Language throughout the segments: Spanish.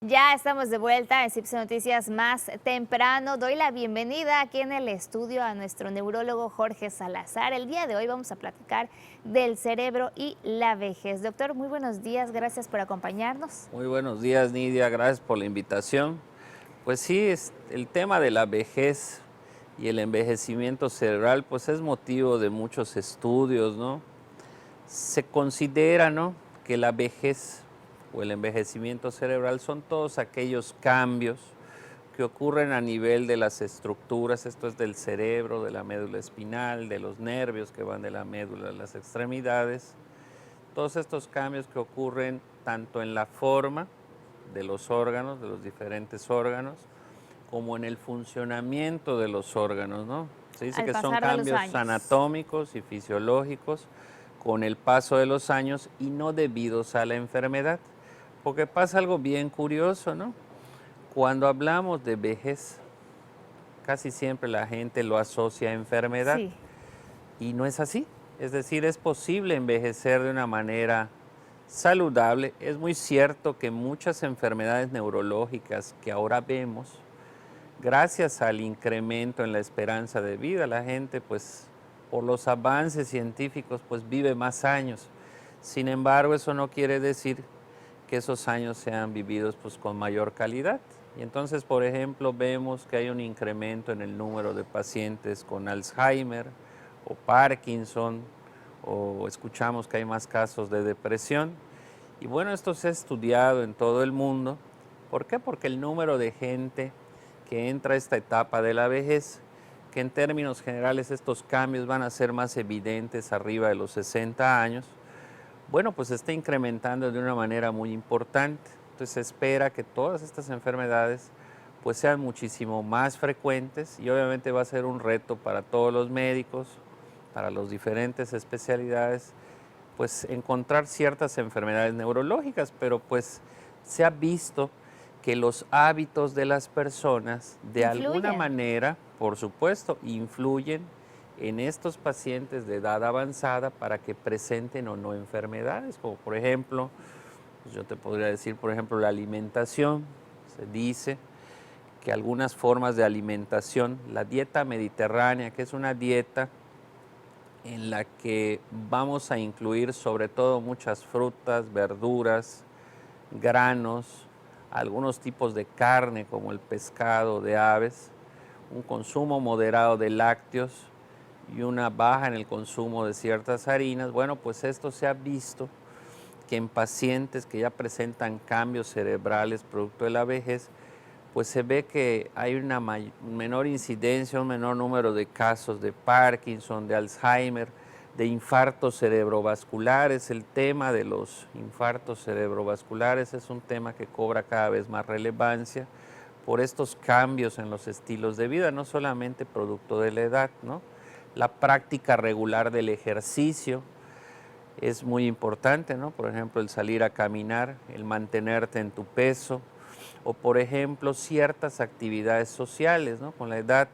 Ya estamos de vuelta en CIPSE Noticias más temprano. Doy la bienvenida aquí en el estudio a nuestro neurólogo Jorge Salazar. El día de hoy vamos a platicar del cerebro y la vejez. Doctor, muy buenos días, gracias por acompañarnos. Muy buenos días, Nidia, gracias por la invitación. Pues sí, el tema de la vejez y el envejecimiento cerebral, pues es motivo de muchos estudios, ¿no? Se considera, ¿no?, que la vejez o el envejecimiento cerebral son todos aquellos cambios que ocurren a nivel de las estructuras, esto es del cerebro, de la médula espinal, de los nervios que van de la médula a las extremidades, todos estos cambios que ocurren tanto en la forma de los órganos, de los diferentes órganos, como en el funcionamiento de los órganos, ¿no? Se dice Al que son pasar de los cambios años. anatómicos y fisiológicos con el paso de los años y no debidos a la enfermedad. Porque pasa algo bien curioso, ¿no? Cuando hablamos de vejez, casi siempre la gente lo asocia a enfermedad Sí. y no es así. Es decir, es posible envejecer de una manera saludable. Es muy cierto que muchas enfermedades neurológicas que ahora vemos, gracias al incremento en la esperanza de vida, la gente, pues, por los avances científicos, pues vive más años. Sin embargo, eso no quiere decir que esos años sean vividos, pues, con mayor calidad. Y entonces, por ejemplo, vemos que hay un incremento en el número de pacientes con Alzheimer o Parkinson, o escuchamos que hay más casos de depresión. Y bueno, esto se ha estudiado en todo el mundo. ¿Por qué? Porque el número de gente que entra a esta etapa de la vejez, que en términos generales estos cambios van a ser más evidentes arriba de los 60 años, bueno, pues se está incrementando de una manera muy importante. Entonces se espera que todas estas enfermedades pues sean muchísimo más frecuentes y obviamente va a ser un reto para todos los médicos, para las diferentes especialidades, pues encontrar ciertas enfermedades neurológicas, pero pues se ha visto que los hábitos de las personas de alguna Influyen. manera, por supuesto, influyen en estos pacientes de edad avanzada para que presenten o no enfermedades, como por ejemplo, pues yo te podría decir, por ejemplo, la alimentación. Se dice que algunas formas de alimentación, la dieta mediterránea, que es una dieta en la que vamos a incluir sobre todo muchas frutas, verduras, granos, algunos tipos de carne como el pescado, de aves, un consumo moderado de lácteos y una baja en el consumo de ciertas harinas. Bueno, pues esto se ha visto que en pacientes que ya presentan cambios cerebrales producto de la vejez, pues se ve que hay una menor incidencia, un menor número de casos de Parkinson, de Alzheimer, de infartos cerebrovasculares. El tema de los infartos cerebrovasculares es un tema que cobra cada vez más relevancia por estos cambios en los estilos de vida, no solamente producto de la edad, ¿no? La práctica regular del ejercicio es muy importante, ¿no? Por ejemplo, el salir a caminar, el mantenerte en tu peso, o por ejemplo, ciertas actividades sociales, ¿no? Con la edad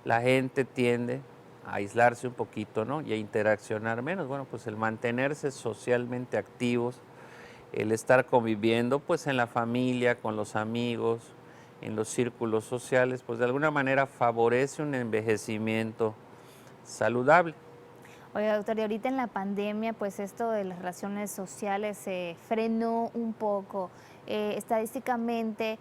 la gente tiende a aislarse un poquito, ¿no? Y a interaccionar menos. Bueno, pues el mantenerse socialmente activos, el estar conviviendo, pues en la familia, con los amigos, en los círculos sociales, pues de alguna manera favorece un envejecimiento saludable. Oiga, doctor, y ahorita en la pandemia, pues esto de las relaciones sociales se frenó un poco. Estadísticamente,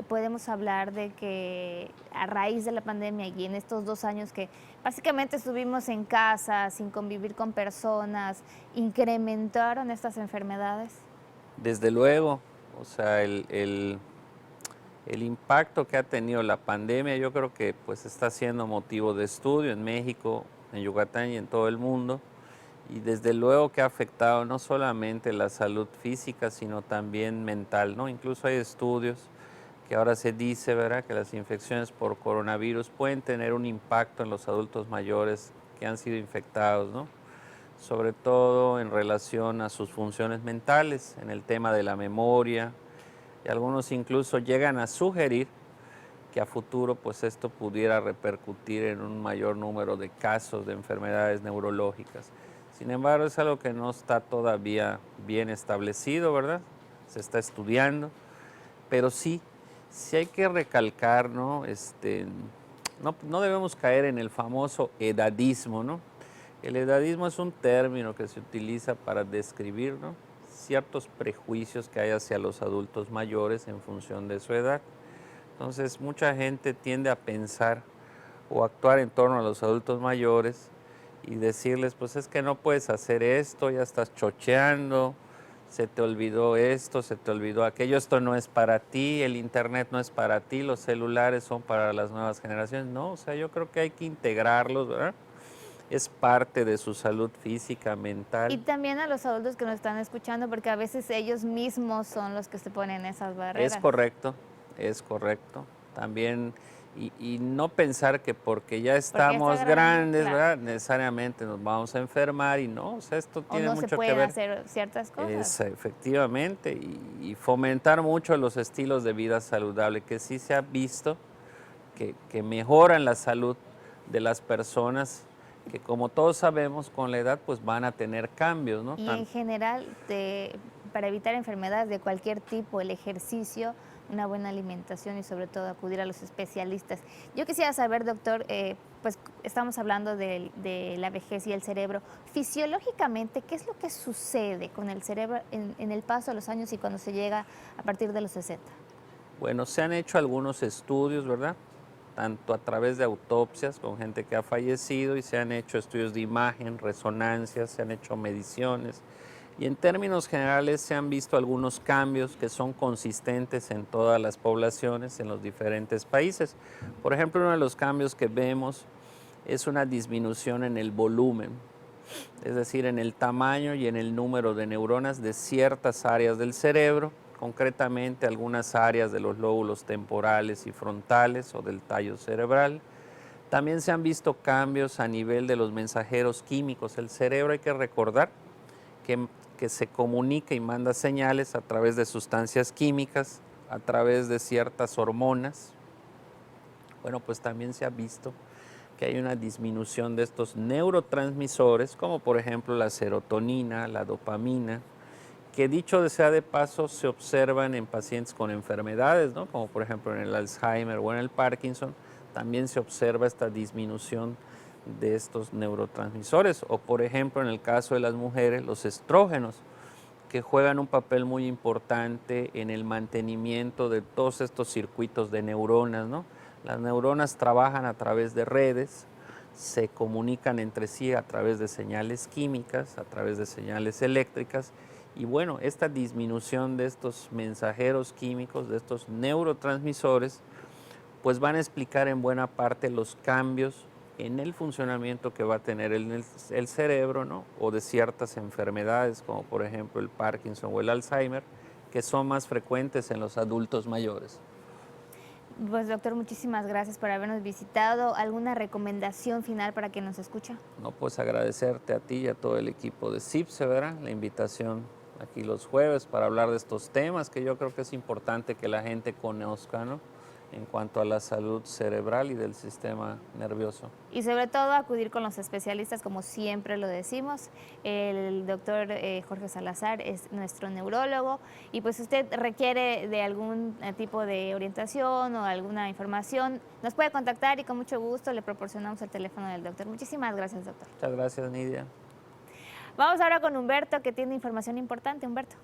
podemos hablar de que a raíz de la pandemia y en estos 2 años que básicamente estuvimos en casa sin convivir con personas, ¿incrementaron estas enfermedades? Desde luego, o sea, el impacto que ha tenido la pandemia, yo creo que pues está siendo motivo de estudio en México, en Yucatán y en todo el mundo. Y desde luego que ha afectado no solamente la salud física, sino también mental, ¿no? Incluso hay estudios que ahora se dice, ¿verdad?, que las infecciones por coronavirus pueden tener un impacto en los adultos mayores que han sido infectados, ¿no? Sobre todo en relación a sus funciones mentales, en el tema de la memoria, y algunos incluso llegan a sugerir que a futuro pues esto pudiera repercutir en un mayor número de casos de enfermedades neurológicas. Sin embargo, es algo que no está todavía bien establecido, ¿verdad? Se está estudiando, pero sí hay que recalcar, ¿no? No debemos caer en el famoso edadismo, ¿no? El edadismo es un término que se utiliza para describir, ¿no?, ciertos prejuicios que hay hacia los adultos mayores en función de su edad. Entonces, mucha gente tiende a pensar o actuar en torno a los adultos mayores y decirles, pues es que no puedes hacer esto, ya estás chocheando, se te olvidó esto, se te olvidó aquello, esto no es para ti, el internet no es para ti, los celulares son para las nuevas generaciones. No, o sea, yo creo que hay que integrarlos, ¿verdad? Es parte de su salud física, Y mental. también a los adultos que nos están escuchando, porque a veces ellos mismos son los que se ponen esas Es barreras. correcto, es correcto. También, y no pensar que porque ya Porque ya está estamos grande, grandes, claro. ¿verdad?, necesariamente nos vamos a enfermar y no, o sea, esto O tiene no se mucho que pueden ver. hacer ciertas cosas. Es, efectivamente, y fomentar mucho los estilos de vida saludable, que sí se ha visto que mejoran la salud de las personas, que como todos sabemos, con la edad pues van a tener cambios, ¿no? Y en general, para evitar enfermedades de cualquier tipo, el ejercicio, una buena alimentación y sobre todo acudir a los especialistas. Yo quisiera saber, doctor, pues estamos hablando de la vejez y el cerebro. Fisiológicamente, ¿qué es lo que sucede con el cerebro en el paso de los años y cuando se llega a partir de los 60? Bueno, se han hecho algunos estudios, ¿verdad?, tanto a través de autopsias con gente que ha fallecido y se han hecho estudios de imagen, resonancias, se han hecho mediciones y en términos generales se han visto algunos cambios que son consistentes en todas las poblaciones en los diferentes países. Por ejemplo, uno de los cambios que vemos es una disminución en el volumen, es decir, en el tamaño y en el número de neuronas de ciertas áreas del cerebro, concretamente algunas áreas de los lóbulos temporales y frontales o del tallo cerebral. También se han visto cambios a nivel de los mensajeros químicos. El cerebro, hay que recordar que se comunica y manda señales a través de sustancias químicas, a través de ciertas hormonas. Bueno, pues también se ha visto que hay una disminución de estos neurotransmisores, como por ejemplo la serotonina, la dopamina, que dicho sea de paso se observan en pacientes con enfermedades, ¿no?, como por ejemplo en el Alzheimer o en el Parkinson, también se observa esta disminución de estos neurotransmisores, o por ejemplo en el caso de las mujeres, los estrógenos, que juegan un papel muy importante en el mantenimiento de todos estos circuitos de neuronas, ¿no? Las neuronas trabajan a través de redes, se comunican entre sí a través de señales químicas, a través de señales eléctricas, y bueno, esta disminución de estos mensajeros químicos, de estos neurotransmisores, pues van a explicar en buena parte los cambios en el funcionamiento que va a tener el cerebro, ¿no?, o de ciertas enfermedades, como por ejemplo el Parkinson o el Alzheimer, que son más frecuentes en los adultos mayores. Pues doctor, muchísimas gracias por habernos visitado. ¿Alguna recomendación final para quien nos escucha? No, pues agradecerte a ti y a todo el equipo de CIPSE, ¿verdad?, la invitación aquí los jueves para hablar de estos temas que yo creo que es importante que la gente conozca, ¿no?, en cuanto a la salud cerebral y del sistema nervioso. Y sobre todo acudir con los especialistas, como siempre lo decimos. El doctor Jorge Salazar es nuestro neurólogo y pues si usted requiere de algún tipo de orientación o alguna información, nos puede contactar y con mucho gusto le proporcionamos el teléfono del doctor. Muchísimas gracias, doctor. Muchas gracias, Nidia. Vamos ahora con Humberto, que tiene información importante. Humberto.